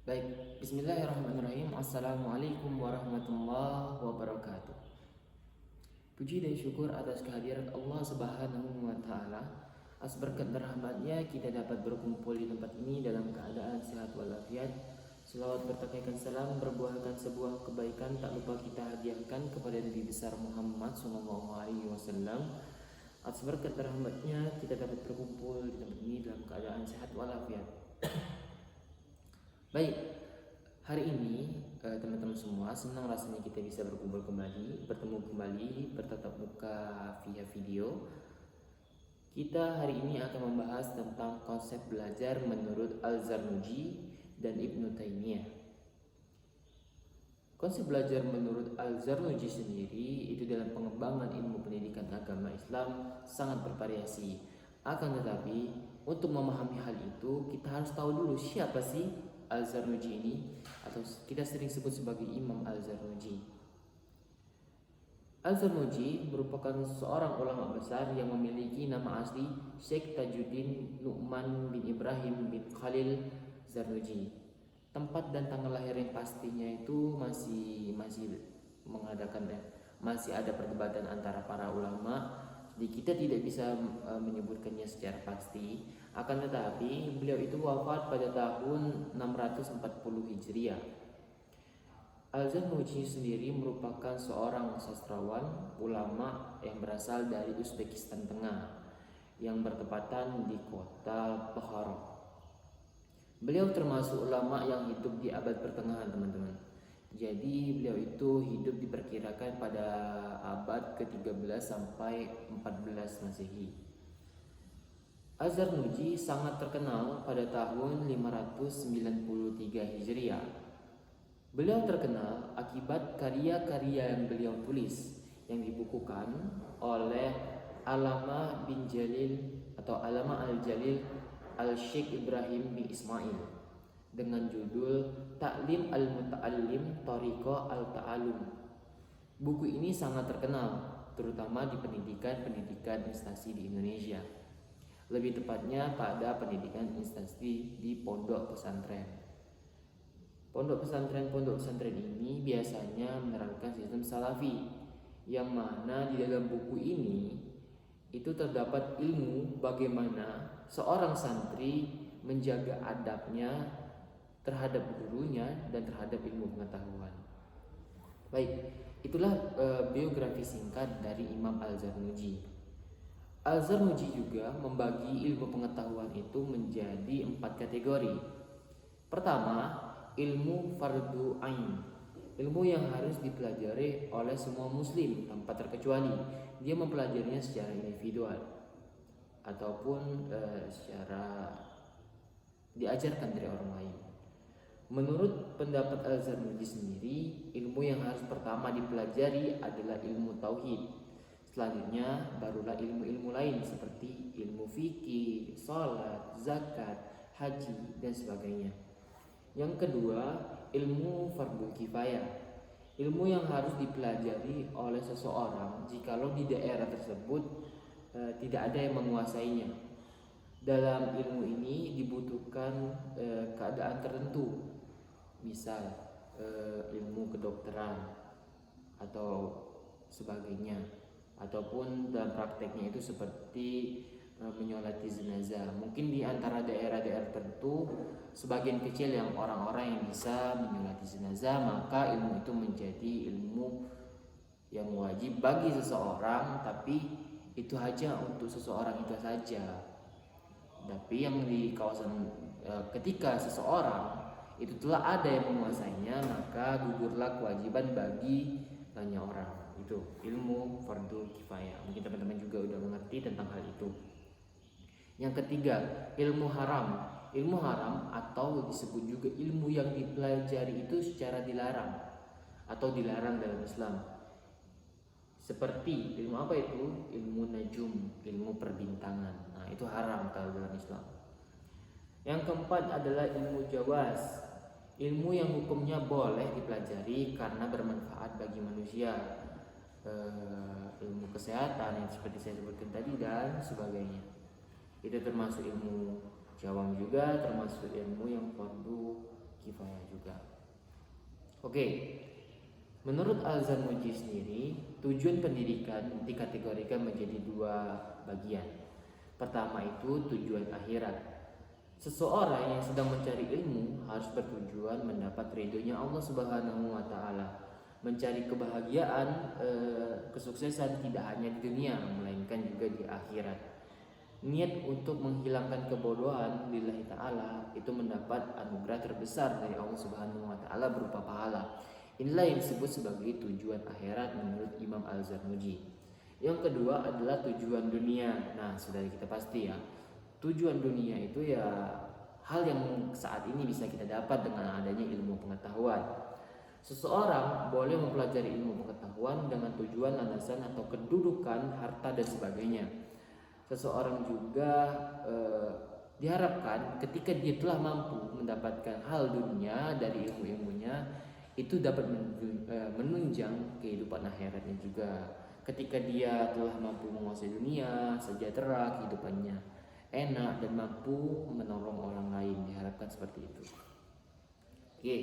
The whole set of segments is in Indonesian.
Baik, bismillahirrahmanirrahim. Assalamualaikum warahmatullahi wabarakatuh. Puji dan syukur atas kehadiran Allah Subhanahu wa Ta'ala. Atas berkat dan rahmatnya kita dapat berkumpul di tempat ini dalam keadaan sehat walafiat. Selawat bertakaikan salam berbuahkan sebuah kebaikan tak lupa kita hadiahkan kepada Nabi besar Muhammad SAW. Atas berkat dan rahmatnya kita dapat berkumpul di tempat ini dalam keadaan sehat walafiat. Baik, hari ini teman-teman semua, senang rasanya kita bisa berkumpul kembali, bertemu kembali, bertatap muka via video. Kita hari ini akan membahas tentang konsep belajar menurut Al-Zarnuji dan Ibnu Taimiyah. Konsep belajar menurut Al-Zarnuji sendiri itu dalam pengembangan ilmu pendidikan agama Islam sangat bervariasi. Akan tetapi, untuk memahami hal itu, kita harus tahu dulu siapa sih Al-Zarnuji ini, atau kita sering sebut sebagai Imam Al-Zarnuji. Al-Zarnuji merupakan seorang ulama besar yang memiliki nama asli Syekh Tajuddin Nu'man bin Ibrahim bin Khalil Zarnuji. Tempat dan tanggal lahir yang pastinya itu masih ada perdebatan antara para ulama. Jadi kita tidak bisa menyebutkannya secara pasti. Akan tetapi beliau itu wafat pada tahun 640 Hijriah. Al-Zarnuji sendiri merupakan seorang sastrawan ulama yang berasal dari Uzbekistan Tengah yang bertepatan di kota Bukhara. Beliau termasuk ulama yang hidup di abad pertengahan, teman-teman. Jadi beliau itu hidup diperkirakan pada abad ke-13 sampai 14 Masehi. Al-Zarnuji sangat terkenal pada tahun 593 Hijriah. Beliau terkenal akibat karya-karya yang beliau tulis yang dibukukan oleh Alama bin Jalil atau Alama Al-Jalil Al-Syekh Ibrahim bin Ismail dengan judul Ta'lim Al-Muta'allim Thariqa Al-Ta'alum. Buku ini sangat terkenal terutama di pendidikan instansi di Indonesia. Lebih tepatnya pada pendidikan instansi di pondok pesantren. Pondok pesantren ini biasanya menerapkan sistem salafi, yang mana di dalam buku ini itu terdapat ilmu bagaimana seorang santri menjaga adabnya terhadap gurunya dan terhadap ilmu pengetahuan. Baik, itulah biografi singkat dari Imam Al-Zarnuji. Al-Zarnuji juga membagi ilmu pengetahuan itu menjadi 4 kategori. Pertama, ilmu fardu ain, ilmu yang harus dipelajari oleh semua muslim tanpa terkecuali. Dia mempelajarinya secara individual ataupun secara diajarkan dari orang lain. Menurut pendapat Al-Zarnuji sendiri, ilmu yang harus pertama dipelajari adalah ilmu tauhid. Selanjutnya barulah ilmu-ilmu lain seperti ilmu fikih, salat, zakat, haji dan sebagainya. Yang kedua, ilmu fardhu kifayah. Ilmu yang harus dipelajari oleh seseorang jikalau di daerah tersebut tidak ada yang menguasainya. Dalam ilmu ini dibutuhkan keadaan tertentu, misal ilmu kedokteran atau sebagainya, ataupun dalam prakteknya itu seperti menyolati jenazah. Mungkin di antara daerah-daerah tertentu sebagian kecil yang orang-orang yang bisa menyolati jenazah, maka ilmu itu menjadi ilmu yang wajib bagi seseorang, tapi itu hanya untuk seseorang itu saja. Tapi yang di kawasan ketika seseorang itu telah ada yang menguasainya, maka gugurlah kewajiban bagi banyak orang. Itu ilmu fardhu kifayah. Mungkin teman-teman juga udah mengerti tentang hal itu. Yang ketiga, ilmu haram. Ilmu haram atau disebut juga ilmu yang dipelajari itu secara dilarang atau dilarang dalam Islam. Seperti ilmu apa itu? Ilmu najum, ilmu perbintangan. Nah, itu haram kalau dalam Islam. Yang keempat adalah ilmu jawaz. Ilmu yang hukumnya boleh dipelajari karena bermanfaat bagi manusia. Ilmu kesehatan yang seperti saya sebutkan tadi dan sebagainya. Itu termasuk ilmu jawam juga, termasuk ilmu yang fardhu kifayah juga. Oke, menurut Al-Zarnuji sendiri, tujuan pendidikan dikategorikan menjadi dua bagian. Pertama itu tujuan akhirat. Seseorang yang sedang mencari ilmu harus bertujuan mendapat ridhonya Allah Subhanahu wa taala, mencari kebahagiaan, kesuksesan tidak hanya di dunia melainkan juga di akhirat. Niat untuk menghilangkan kebodohan lillahi ta'ala itu mendapat anugerah terbesar dari Allah Subhanahu wa taala berupa pahala. Inilah yang disebut sebagai tujuan akhirat menurut Imam Al-Zarnuji. Yang kedua adalah tujuan dunia. Nah, sudah kita pasti ya. Tujuan dunia itu ya hal yang saat ini bisa kita dapat dengan adanya ilmu pengetahuan. Seseorang boleh mempelajari ilmu pengetahuan dengan tujuan landasan atau kedudukan, harta dan sebagainya. Seseorang juga diharapkan ketika dia telah mampu mendapatkan hal dunia dari ilmu-ilmunya, itu dapat menunjang kehidupan akhiratnya juga. Ketika dia telah mampu menguasai dunia, sejahtera kehidupannya, enak dan mampu menolong orang lain, diharapkan seperti itu. Oke.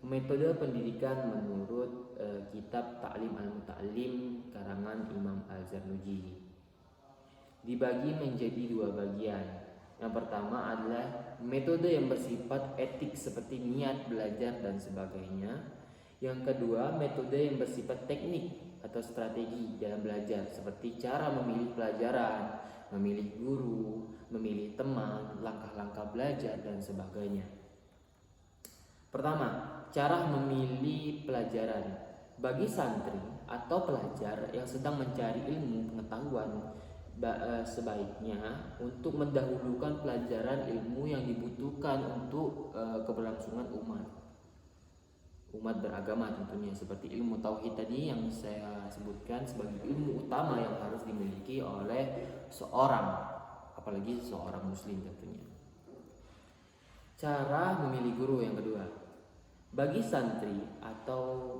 Metode pendidikan menurut kitab Ta'lim al-Muta'allim karangan Imam Al-Zarnuji dibagi menjadi dua bagian. Yang pertama adalah metode yang bersifat etik seperti niat, belajar dan sebagainya. Yang kedua, metode yang bersifat teknik atau strategi dalam belajar seperti cara memilih pelajaran, memilih guru, memilih teman, langkah-langkah belajar dan sebagainya. Pertama, cara memilih pelajaran. Bagi santri atau pelajar yang sedang mencari ilmu pengetahuan, sebaiknya untuk mendahulukan pelajaran ilmu yang dibutuhkan untuk keberlangsungan umat beragama tentunya, seperti ilmu tauhid tadi yang saya sebutkan sebagai ilmu utama yang harus dimiliki oleh seorang, apalagi seorang muslim tentunya. Cara memilih guru yang kedua. Bagi santri atau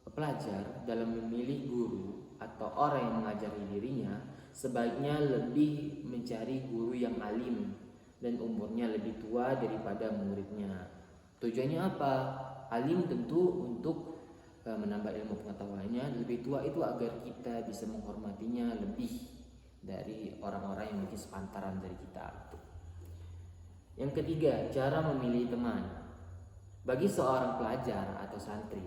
pelajar dalam memilih guru atau orang yang mengajari dirinya, sebaiknya lebih mencari guru yang alim dan umurnya lebih tua daripada muridnya. Tujuannya apa? Alim tentu untuk menambah ilmu pengetahuannya. Lebih tua itu agar kita bisa menghormatinya lebih dari orang-orang yang mungkin sepantaran dari kita. Yang ketiga, cara memilih teman. Bagi seorang pelajar atau santri,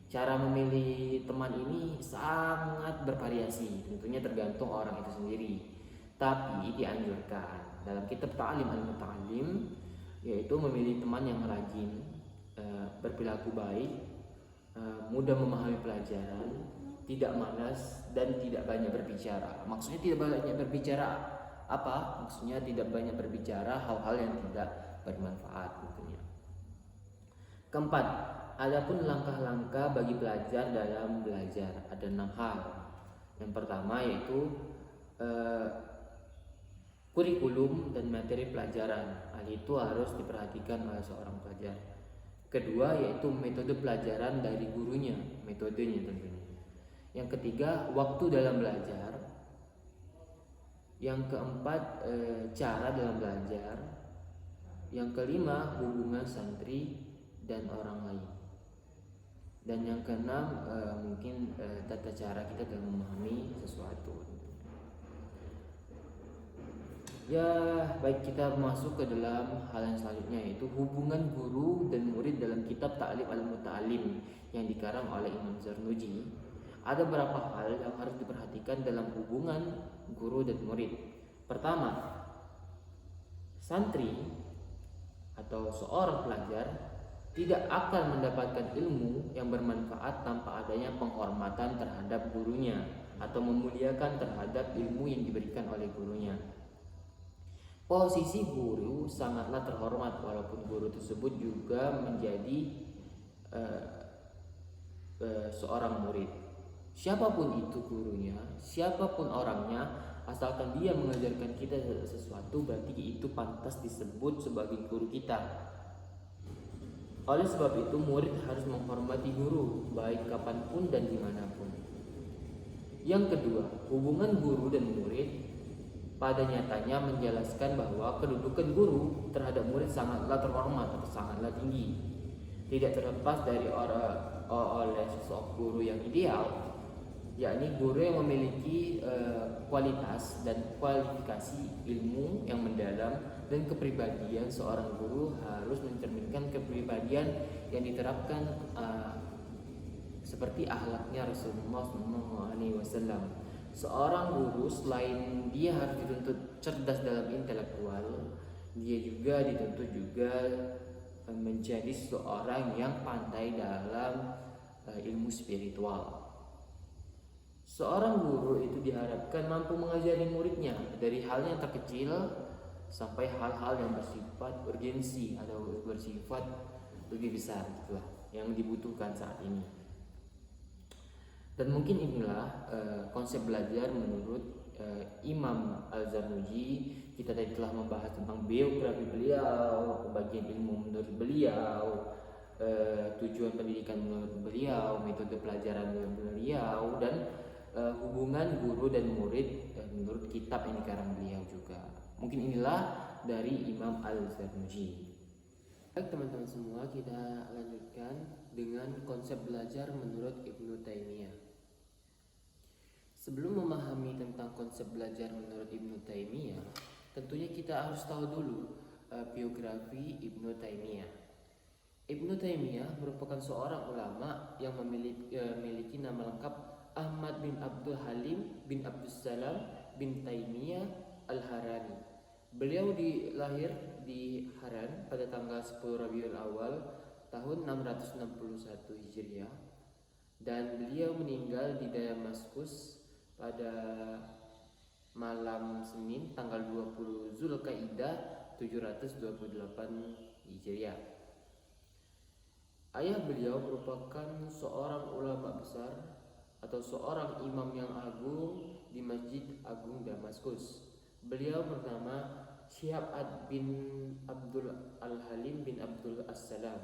cara memilih teman ini sangat bervariasi, tentunya tergantung orang itu sendiri. Tapi dianjurkan dalam kitab Ta'lim al-Muta'allim yaitu memilih teman yang rajin, berperilaku baik, mudah memahami pelajaran, tidak malas dan tidak banyak berbicara. Maksudnya tidak banyak berbicara apa? Maksudnya tidak banyak berbicara hal-hal yang tidak bermanfaat tentunya. Keempat, adapun langkah-langkah bagi pelajar dalam belajar ada 6 hal. Yang pertama yaitu kurikulum dan materi pelajaran. Hal itu harus diperhatikan oleh seorang pelajar. Kedua yaitu metode pelajaran dari gurunya, metodenya tentunya. Yang ketiga, waktu dalam belajar. Yang keempat, cara dalam belajar. Yang kelima, hubungan santri dan orang lain. Dan yang keenam, mungkin tata cara kita dalam memahami sesuatu. Ya, baik, kita masuk ke dalam hal yang selanjutnya yaitu hubungan guru dan murid dalam kitab Ta'lim al-Muta'allim yang dikarang oleh Imam Zarnuji. Ada beberapa hal yang harus diperhatikan dalam hubungan guru dan murid. Pertama, santri atau seorang pelajar tidak akan mendapatkan ilmu yang bermanfaat tanpa adanya penghormatan terhadap gurunya atau memuliakan terhadap ilmu yang diberikan oleh gurunya. Posisi guru sangatlah terhormat walaupun guru tersebut juga menjadi seorang murid. Siapapun itu gurunya, siapapun orangnya, asalkan dia mengajarkan kita sesuatu, berarti itu pantas disebut sebagai guru kita. Oleh sebab itu murid harus menghormati guru baik kapanpun dan dimanapun. Yang kedua, hubungan guru dan murid pada nyatanya menjelaskan bahwa kedudukan guru terhadap murid sangatlah terhormat atau sangatlah tinggi. Tidak terlepas dari oleh sosok guru yang ideal, yakni guru yang memiliki kualitas dan kualifikasi ilmu yang mendalam, dan kepribadian seorang guru harus mencerminkan kepribadian yang diterapkan seperti akhlaknya Rasulullah SAW. Seorang guru selain dia harus dituntut cerdas dalam intelektual, dia juga dituntut juga menjadi seorang yang pandai dalam ilmu spiritual. Seorang guru itu diharapkan mampu mengajari muridnya dari hal yang terkecil sampai hal-hal yang bersifat urgensi atau bersifat lebih besar, itulah yang dibutuhkan saat ini. Dan mungkin inilah konsep belajar menurut Imam Al-Zarnuji. Kita tadi telah membahas tentang biografi beliau, pembagian ilmu menurut beliau, tujuan pendidikan menurut beliau, metode pelajaran menurut beliau, dan hubungan guru dan murid menurut kitab yang dikarang beliau juga. Mungkin inilah dari Imam Al-Zarnuji. Baik teman-teman semua, kita lanjutkan dengan konsep belajar menurut Ibnu Taimiyah. Sebelum memahami tentang konsep belajar menurut Ibnu Taimiyah, tentunya kita harus tahu dulu biografi Ibnu Taimiyah. Ibnu Taimiyah merupakan seorang ulama yang memiliki nama lengkap Ahmad bin Abdul Halim bin Abdul Salam bin Taimiyah Al-Harani. Beliau lahir di Haran pada tanggal 10 Rabiul Awal tahun 661 Hijriah, dan beliau meninggal di Damaskus pada malam Senin tanggal 20 Zulkaidah 728 Hijriah. Ayah beliau merupakan seorang ulama besar atau seorang imam yang agung di Masjid Agung Damaskus. Beliau bernama Syihab bin Abdul Al-Halim bin Abdul As-Salam.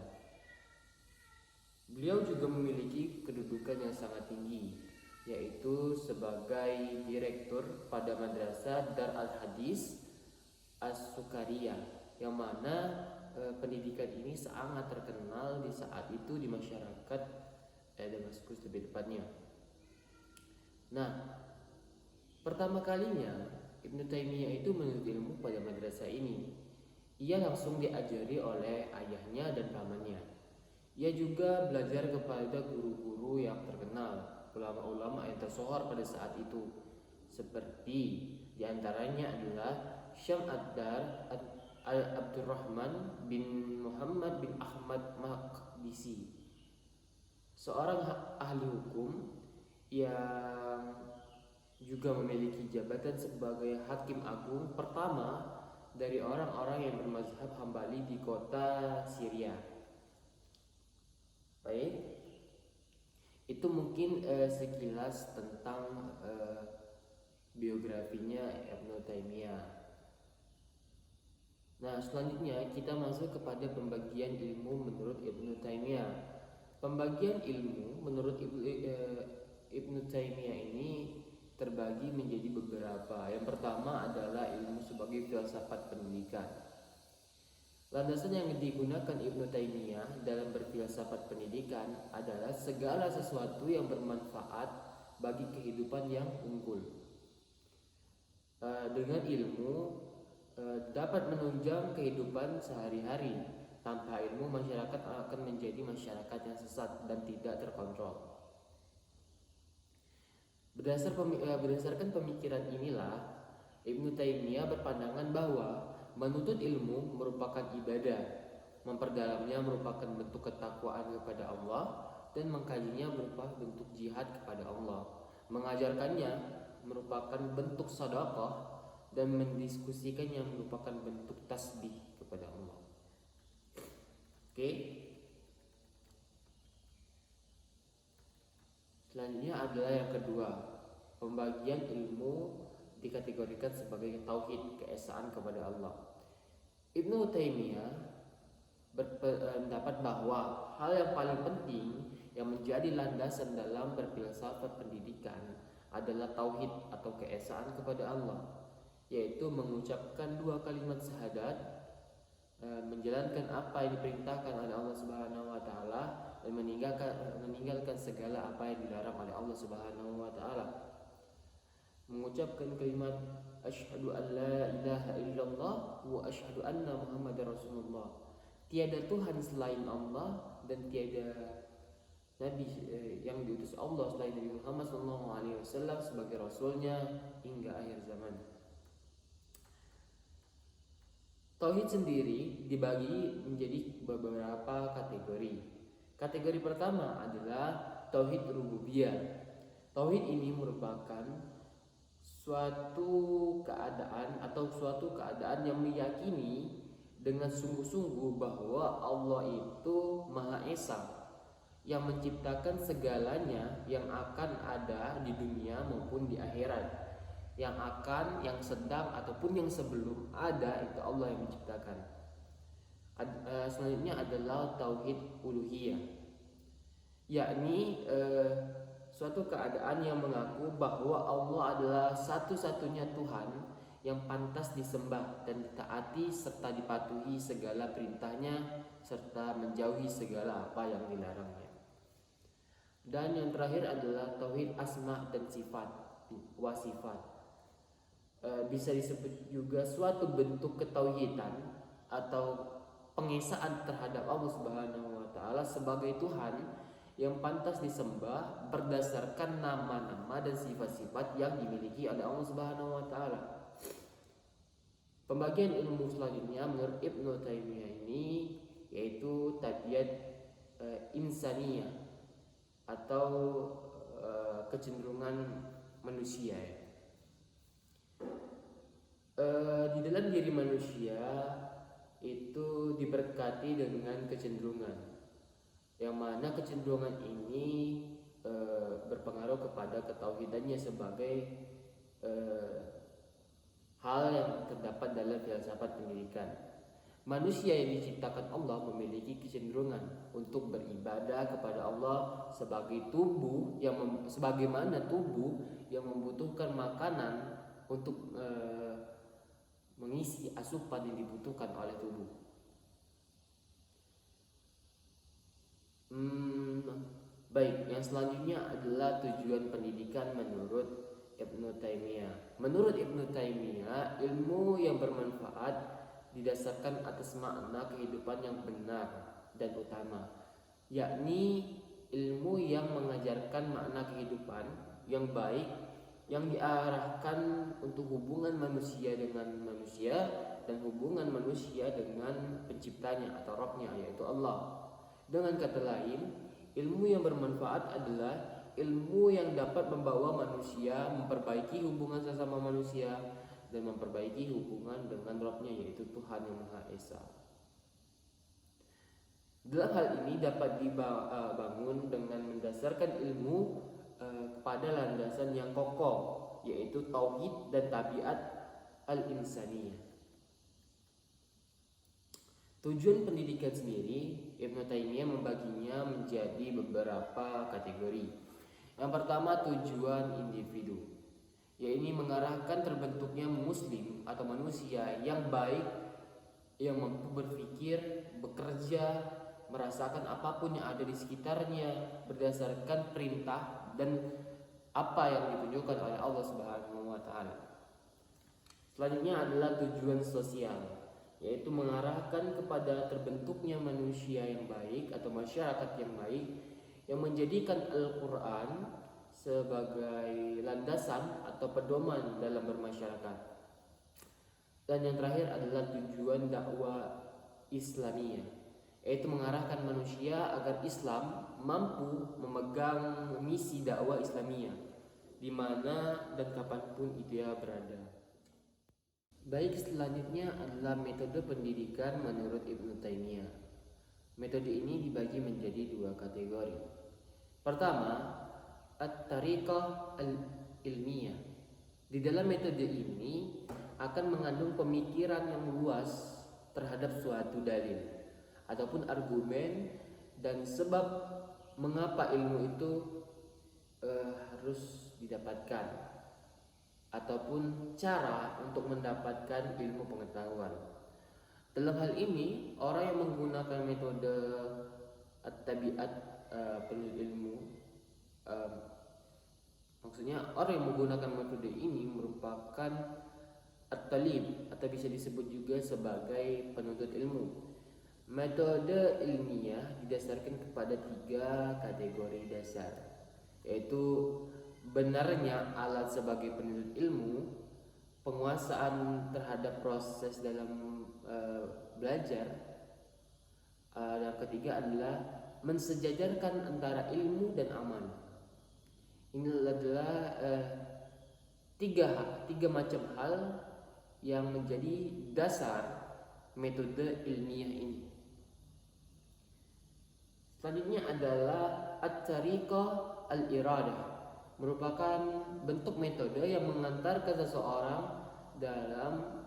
Beliau juga memiliki kedudukan yang sangat tinggi, yaitu sebagai direktur pada Madrasah Dar Al-Hadis As-Sukariyah, yang mana pendidikan ini sangat terkenal di saat itu di masyarakat Damaskus lebih tepatnya. Nah, pertama kalinya Ibnu Taimiyah itu menuntut ilmu pada madrasah ini. Ia langsung diajari oleh ayahnya dan pamannya. Ia juga belajar kepada guru-guru yang terkenal, ulama-ulama yang tersohor pada saat itu, seperti diantaranya adalah Syam Ad-Dar Abdurrahman bin Muhammad bin Ahmad Maqdisi, seorang ahli hukum yang juga memiliki jabatan sebagai hakim agung pertama dari orang-orang yang bermazhab Hambali di kota Syria. Baik, itu mungkin sekilas tentang biografinya Ibnu Taimiyah. Nah, selanjutnya kita masuk kepada pembagian ilmu menurut Ibnu Taimiyah. Pembagian ilmu menurut Ibnu Taimiyah ini terbagi menjadi beberapa. Yang pertama adalah ilmu sebagai filsafat pendidikan. Landasan yang digunakan Ibnu Taimiyah dalam berfilsafat pendidikan adalah segala sesuatu yang bermanfaat bagi kehidupan yang unggul. Dengan ilmu dapat menunjang kehidupan sehari-hari. Tanpa ilmu, masyarakat akan menjadi masyarakat yang sesat dan tidak terkontrol. Berdasarkan pemikiran inilah, Ibnu Taimiyah berpandangan bahwa menuntut ilmu merupakan ibadah, memperdalamnya merupakan bentuk ketakwaan kepada Allah, dan mengkajinya berupa bentuk jihad kepada Allah. Mengajarkannya merupakan bentuk sedekah, dan mendiskusikannya merupakan bentuk tasbih kepada Allah. Oke. Selanjutnya adalah yang kedua, pembagian ilmu dikategorikan sebagai tauhid, keesaan kepada Allah. Ibnu Taimiyah berpendapat bahwa hal yang paling penting yang menjadi landasan dalam berfilsafat pendidikan adalah tauhid atau keesaan kepada Allah. yaitu mengucapkan 2 kalimat syahadat, menjalankan apa yang diperintahkan oleh Allah Subhanahu wa taala dan meninggalkan segala apa yang dilarang oleh Allah Subhanahu wa taala. Mengucapkan kalimat asyhadu an la ilaha illallah wa asyhadu anna muhammadar rasulullah. Tiada Tuhan selain Allah dan tiada nabi yang diutus Allah selain Nabi Muhammad SAW sebagai rasulnya hingga akhir zaman. Tauhid sendiri dibagi menjadi beberapa kategori. Kategori pertama adalah tauhid rububiyah. Tauhid ini merupakan suatu keadaan yang meyakini dengan sungguh-sungguh bahwa Allah itu Maha Esa, yang menciptakan segalanya yang akan ada di dunia maupun di akhirat. Yang akan, yang sedang ataupun yang sebelum ada itu Allah yang menciptakan. Selanjutnya adalah tauhid uluhiyah, yakni suatu keadaan yang mengaku bahwa Allah adalah satu-satunya Tuhan yang pantas disembah dan ditaati serta dipatuhi segala perintahnya serta menjauhi segala apa yang dilarangnya. Dan yang terakhir adalah tauhid asma dan sifat wa sifat. Bisa disebut juga suatu bentuk ketauhidan atau pengesaan terhadap Allah Subhanahu wa taala sebagai Tuhan yang pantas disembah berdasarkan nama-nama dan sifat-sifat yang dimiliki oleh Allah Subhanahu wa taala. Pembagian ilmu selanjutnya menurut Ibnu Taimiyah ini yaitu tabiat insaniyah atau kecenderungan manusia ya. Di dalam diri manusia itu diberkati dengan kecenderungan, yang mana kecenderungan ini berpengaruh kepada ketauhidannya sebagai hal yang terdapat dalam filsafat pendidikan. Manusia yang diciptakan Allah memiliki kecenderungan untuk beribadah kepada Allah sebagai tubuh yang sebagaimana tubuh yang membutuhkan makanan untuk mengisi asupan yang dibutuhkan oleh tubuh. Baik, yang selanjutnya adalah tujuan pendidikan menurut Ibnu Taimiyah. Menurut Ibnu Taimiyah, ilmu yang bermanfaat didasarkan atas makna kehidupan yang benar dan utama, yakni ilmu yang mengajarkan makna kehidupan yang baik yang diarahkan untuk hubungan manusia dengan manusia dan hubungan manusia dengan penciptanya atau Rabbnya, yaitu Allah. Dengan kata lain, ilmu yang bermanfaat adalah ilmu yang dapat membawa manusia memperbaiki hubungan sesama manusia dan memperbaiki hubungan dengan Rabbnya, yaitu Tuhan yang Maha Esa. Dalam hal ini dapat dibangun dengan mendasarkan ilmu pada landasan yang kokoh, yaitu tauhid dan tabiat al-insaniyah. Tujuan pendidikan sendiri, Ibnu Taimiyah membaginya menjadi beberapa kategori. Yang pertama, tujuan individu, yaitu mengarahkan terbentuknya muslim atau manusia yang baik, yang mampu berpikir, bekerja, merasakan apapun yang ada di sekitarnya berdasarkan perintah dan apa yang ditunjukkan oleh Allah Subhanahu wa taala. Selanjutnya adalah tujuan sosial, yaitu mengarahkan kepada terbentuknya manusia yang baik atau masyarakat yang baik yang menjadikan Al-Qur'an sebagai landasan atau pedoman dalam bermasyarakat. Dan yang terakhir adalah tujuan dakwah Islamiyah, yaitu mengarahkan manusia agar Islam mampu memegang misi dakwah Islamiyah di mana dan kapanpun dia berada. Baik, selanjutnya adalah metode pendidikan menurut Ibnu Taimiyah. Metode ini dibagi menjadi 2 kategori. Pertama, at-tariqah al-ilmiyah. Di dalam metode ini akan mengandung pemikiran yang luas terhadap suatu dalil ataupun argumen dan sebab mengapa ilmu itu harus didapatkan ataupun cara untuk mendapatkan ilmu pengetahuan. Dalam hal ini, orang yang menggunakan metode at-tabiat, penuntut ilmu, maksudnya orang yang menggunakan metode ini merupakan at-talib, atau bisa disebut juga sebagai penuntut ilmu. Metode ilmiah didasarkan kepada 3 kategori dasar, yaitu benarnya alat sebagai penuntut ilmu, penguasaan terhadap proses dalam belajar, dan ketiga adalah mensejajarkan antara ilmu dan amal. Ini adalah tiga macam hal yang menjadi dasar metode ilmiah ini. Selanjutnya adalah at-tariqah al-iradah, merupakan bentuk metode yang mengantarkan seseorang dalam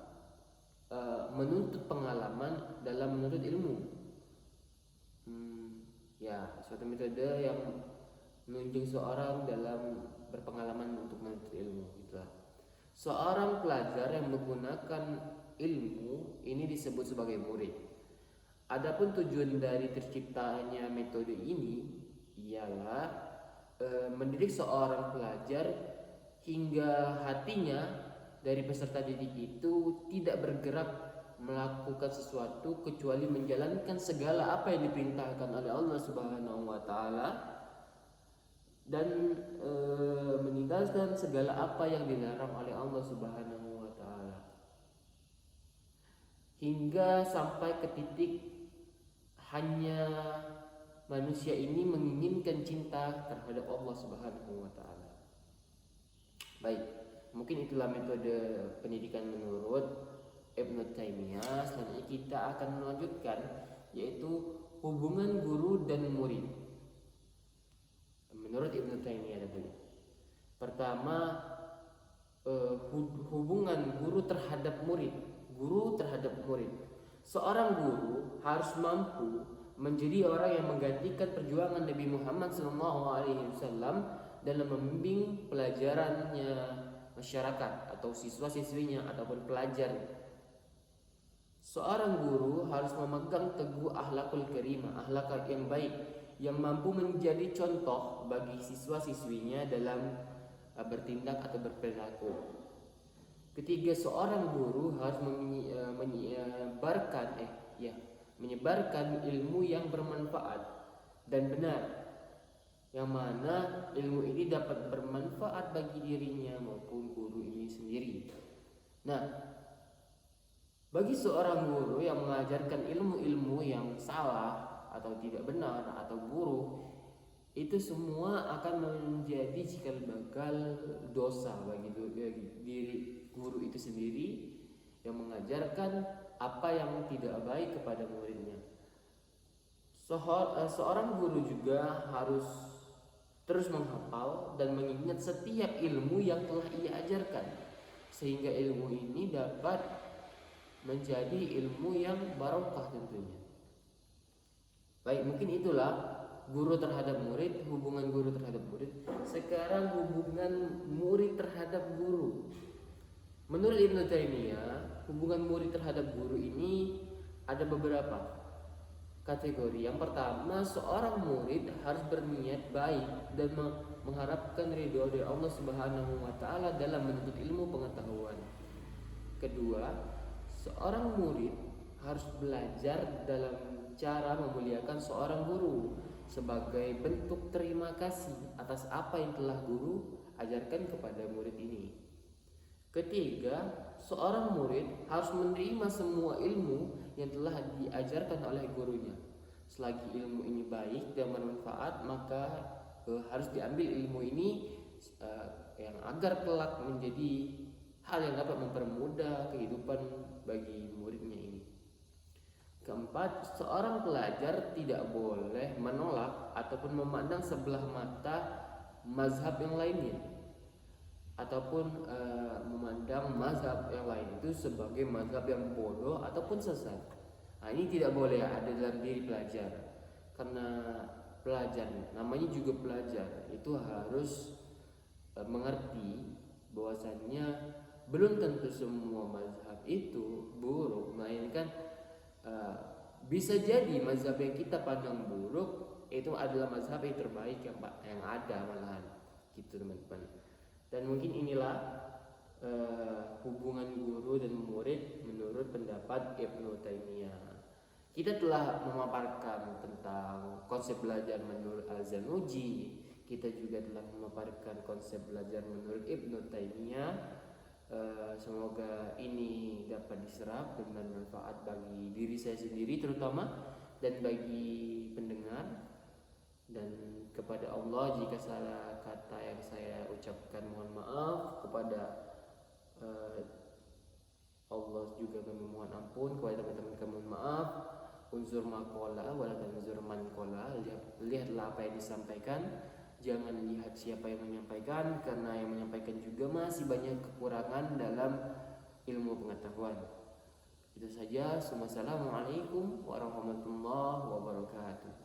menuntut pengalaman dalam menuntut ilmu. Suatu metode yang menunjang seorang dalam berpengalaman untuk menuntut ilmu, gitulah. Seorang pelajar yang menggunakan ilmu ini disebut sebagai murid. Adapun tujuan dari terciptanya metode ini ialah mendidik seorang pelajar hingga hatinya dari peserta didik itu tidak bergerak melakukan sesuatu kecuali menjalankan segala apa yang diperintahkan oleh Allah Subhanahu wa taala dan meninggalkan segala apa yang dilarang oleh Allah Subhanahu wa taala, hingga sampai ke titik hanya manusia ini menginginkan cinta terhadap Allah Subhanahu wa taala. Baik, mungkin itulah metode pendidikan menurut Ibnu Taimiyah. Selanjutnya kita akan melanjutkan, yaitu hubungan guru dan murid menurut Ibnu Taimiyah tadi. Pertama, hubungan guru terhadap murid. Seorang guru harus mampu menjadi orang yang menggantikan perjuangan Nabi Muhammad SAW dalam membimbing pelajarannya masyarakat atau siswa-siswinya ataupun pelajar. Seorang guru harus memegang teguh akhlakul karimah, akhlak yang baik, yang mampu menjadi contoh bagi siswa-siswinya dalam bertindak atau berperilaku. Ketiga, seorang guru harus menyebarkan ilmu yang bermanfaat dan benar, yang mana ilmu ini dapat bermanfaat bagi dirinya maupun guru ini sendiri. Nah, bagi seorang guru yang mengajarkan ilmu-ilmu yang salah atau tidak benar atau buruk, itu semua akan menjadi cikal bakal dosa bagi diri guru itu sendiri yang mengajarkan apa yang tidak baik kepada muridnya. Seorang guru juga harus terus menghafal dan mengingat setiap ilmu yang telah ia ajarkan, sehingga ilmu ini dapat menjadi ilmu yang barokah tentunya. Baik, mungkin itulah guru terhadap murid, hubungan guru terhadap murid. Sekarang hubungan murid terhadap guru. Menurut Ibnu Taimiyah, hubungan murid terhadap guru ini ada beberapa kategori. Yang pertama, seorang murid harus berniat baik dan mengharapkan ridho dari Allah Subhanahu wa taala dalam menuntut ilmu pengetahuan. Kedua, seorang murid harus belajar dalam cara memuliakan seorang guru sebagai bentuk terima kasih atas apa yang telah guru ajarkan kepada murid ini. Ketiga, seorang murid harus menerima semua ilmu yang telah diajarkan oleh gurunya. Selagi ilmu ini baik dan bermanfaat, maka harus diambil ilmu ini yang agar kelak menjadi hal yang dapat mempermudah kehidupan bagi muridnya ini. Keempat, seorang pelajar tidak boleh menolak ataupun memandang sebelah mata mazhab yang lainnya, ataupun memandang mazhab yang lain itu sebagai mazhab yang bodoh ataupun sesat. Nah, ini tidak boleh ada dalam diri pelajar, karena pelajar namanya juga pelajar, itu harus mengerti bahwasannya belum tentu semua mazhab itu buruk, melainkan bisa jadi mazhab yang kita pandang buruk itu adalah mazhab yang terbaik yang ada malahan, gitu teman-teman. Dan mungkin inilah hubungan guru dan murid menurut pendapat Ibnu Taimiyah. Kita telah memaparkan tentang konsep belajar menurut Al-Zanuji. Kita juga telah memaparkan konsep belajar menurut Ibnu Taimiyah. Semoga ini dapat diserap dan bermanfaat bagi diri saya sendiri terutama, dan bagi pendengar. Dan kepada Allah jika salah kata yang saya ucapkan mohon maaf, kepada Allah juga kami mohon ampun, kepada teman-teman kami mohon maaf. Unzur maqala wala tanzur man qala. Lihatlah apa yang disampaikan, jangan lihat siapa yang menyampaikan, karena yang menyampaikan juga masih banyak kekurangan dalam ilmu pengetahuan. Itu saja. Wassalamualaikum warahmatullahi wabarakatuh.